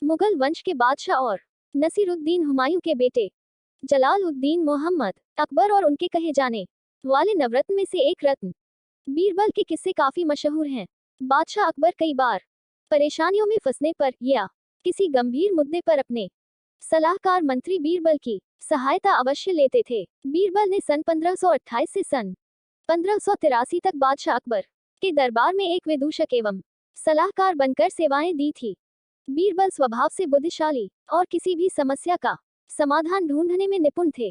मुगल वंश के बादशाह और नसीरुद्दीन हुमायूं के बेटे जलालुद्दीन मोहम्मद अकबर और उनके कहे जाने वाले नवरत्न में से एक रत्न बीरबल के किस्से काफी मशहूर हैं। बादशाह अकबर कई बार परेशानियों में फंसने पर या किसी गंभीर मुद्दे पर अपने सलाहकार मंत्री बीरबल की सहायता अवश्य लेते थे। बीरबल ने सन 1528 से सन 1583 तक बादशाह अकबर के दरबार में एक विदूषक एवं सलाहकार बनकर सेवाएं दी थी। बीरबल स्वभाव से बुद्धिशाली और किसी भी समस्या का समाधान ढूंढने में निपुण थे।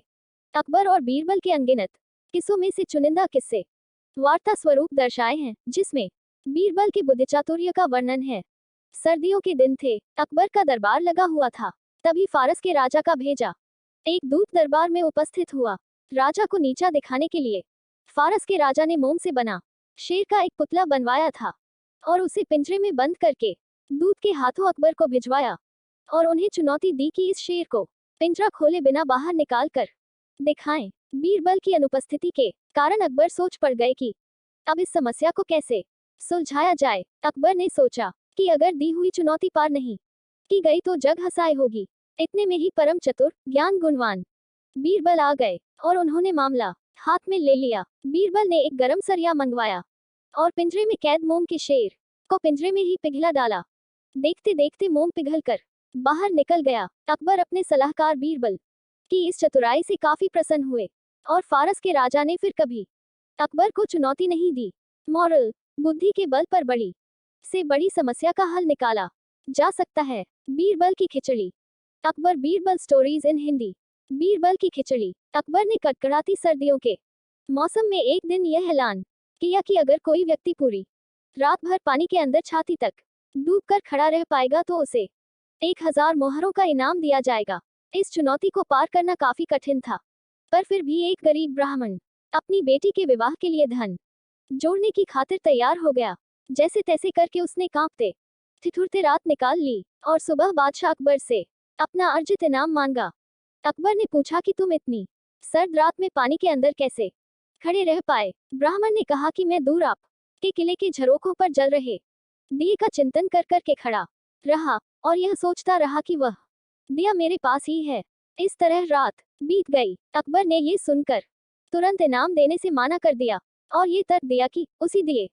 अकबर और बीरबल के अनगिनत किस्सों में से चुनिंदा किस्से वार्ता स्वरूप दर्शाए हैं, जिसमें बीरबल के बुद्धिचातुर्य का वर्णन है। सर्दियों के दिन थे, अकबर का दरबार लगा हुआ था। तभी फारस के राजा का भेजा एक दूत दरबार में उपस्थित हुआ। राजा को नीचा दिखाने के लिए फारस के राजा ने मोम से बना शेर का एक पुतला बनवाया था और उसे पिंजरे में बंद करके दूत के हाथों अकबर को भिजवाया और उन्हें चुनौती दी कि इस शेर को पिंजरा खोले बिना बाहर निकाल कर दिखाएं। बीरबल की अनुपस्थिति के कारण अकबर सोच पड़ गए कि अब इस समस्या को कैसे सुलझाया जाए। अकबर ने सोचा कि अगर दी हुई चुनौती पार नहीं की गई तो जग हंसाई होगी। इतने में ही परम चतुर ज्ञान गुणवान बीरबल आ गए और उन्होंने मामला हाथ में ले लिया। बीरबल ने एक गरम सरिया मंगवाया और पिंजरे में कैद मोम के शेर को पिंजरे में ही पिघला डाला। देखते देखते मोम पिघलकर बाहर निकल गया। अकबर अपने सलाहकार बीरबल की इस चतुराई से काफी प्रसन्न हुए और फारस के राजा ने फिर कभी अकबर को चुनौती नहीं दी। मॉरल, बुद्धि के बल पर बड़ी से बड़ी समस्या का हल निकाला जा सकता है। बीरबल की खिचड़ी। Akbar Birbal stories in Hindi. बीरबल की खिचड़ी। अकबर ने कड़कड़ाती सर्दियों के मौसम में एक दिन यह ऐलान किया कि अगर कोई व्यक्ति पूरी रात भर पानी के अंदर छाती तक डूब कर खड़ा रह पाएगा तो उसे 1000 मोहरों का इनाम दिया जाएगा। इस चुनौती को पार करना काफी कठिन था, पर फिर भी एक गरीब ब्राह्मण अपनी बेटी के विवाह के लिए धन जोड़ने की खातिर तैयार हो गया। जैसे तैसे करके उसने कांपते ठिठुरते रात निकाल ली और सुबह बादशाह अकबर से अपना अर्जित इनाम मांगा। अकबर ने पूछा कि तुम इतनी सर्द रात में पानी के अंदर कैसे खड़े रह पाए। ब्राह्मण ने कहा कि मैं दूर आप के किले के झरोखों पर जल रहे दिए का चिंतन कर कर के खड़ा रहा और यह सोचता रहा कि वह दिया मेरे पास ही है। इस तरह रात बीत गई। अकबर ने ये सुनकर तुरंत इनाम देने से माना कर दिया और ये तर्क दिया कि उसी दिए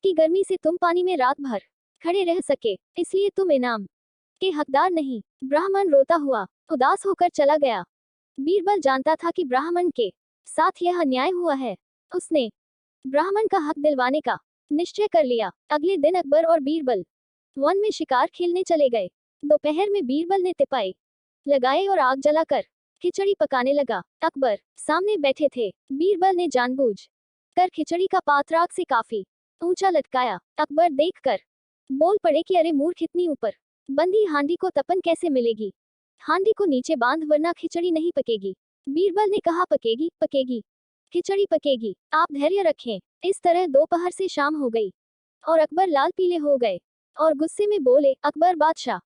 की गर्मी से तुम पानी में रात भर खड़े रह सके, इसलिए तुम इनाम के हकदार नहीं। ब्राह्मण रोता हुआ उदास होकर चला गया। बीरबल जानता था कि ब्राह्मण के साथ यह अन्याय हुआ है। उसने ब्राह्मण का हक दिलवाने का निश्चय कर लिया। अगले दिन अकबर और बीरबल वन में शिकार खेलने चले गए। दोपहर में बीरबल ने तिपाई लगाए और आग जलाकर खिचड़ी पकाने लगा। अकबर सामने बैठे थे। बीरबल ने जानबूझ कर खिचड़ी का पात्र आग से काफी ऊंचा लटकाया। अकबर देखकर बोल पड़े कि अरे मूर्ख, इतनी ऊपर बंदी हांडी को तपन कैसे मिलेगी? हांडी को नीचे बांध वरना खिचड़ी नहीं पकेगी। बीरबल ने कहा पकेगी पकेगी, खिचड़ी पकेगी, आप धैर्य रखें। इस तरह दोपहर से शाम हो गई और अकबर लाल पीले हो गए और गुस्से में बोले, अकबर बादशाह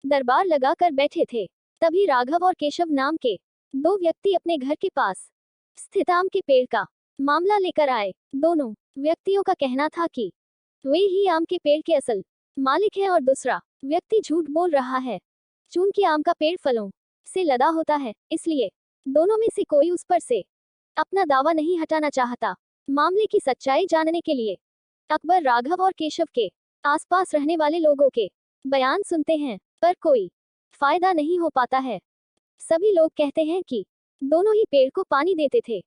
दरबार लगा कर बैठे थे। तभी राघव और केशव नाम के 2 व्यक्ति अपने घर के पास स्थित आम के पेड़ का मामला लेकर आए। दोनों व्यक्तियों का कहना था कि वे ही आम के पेड़ के असल मालिक हैं और दूसरा व्यक्ति झूठ बोल रहा है। चूंकि आम का पेड़ फलों से लदा होता है, इसलिए दोनों में से कोई उस पर से अपना दावा नहीं हटाना चाहता। मामले की सच्चाई जानने के लिए अकबर राघव और केशव के आसपास रहने वाले लोगों के बयान सुनते हैं, पर कोई फायदा नहीं हो पाता है। सभी लोग कहते हैं कि दोनों ही पेड़ को पानी देते थे,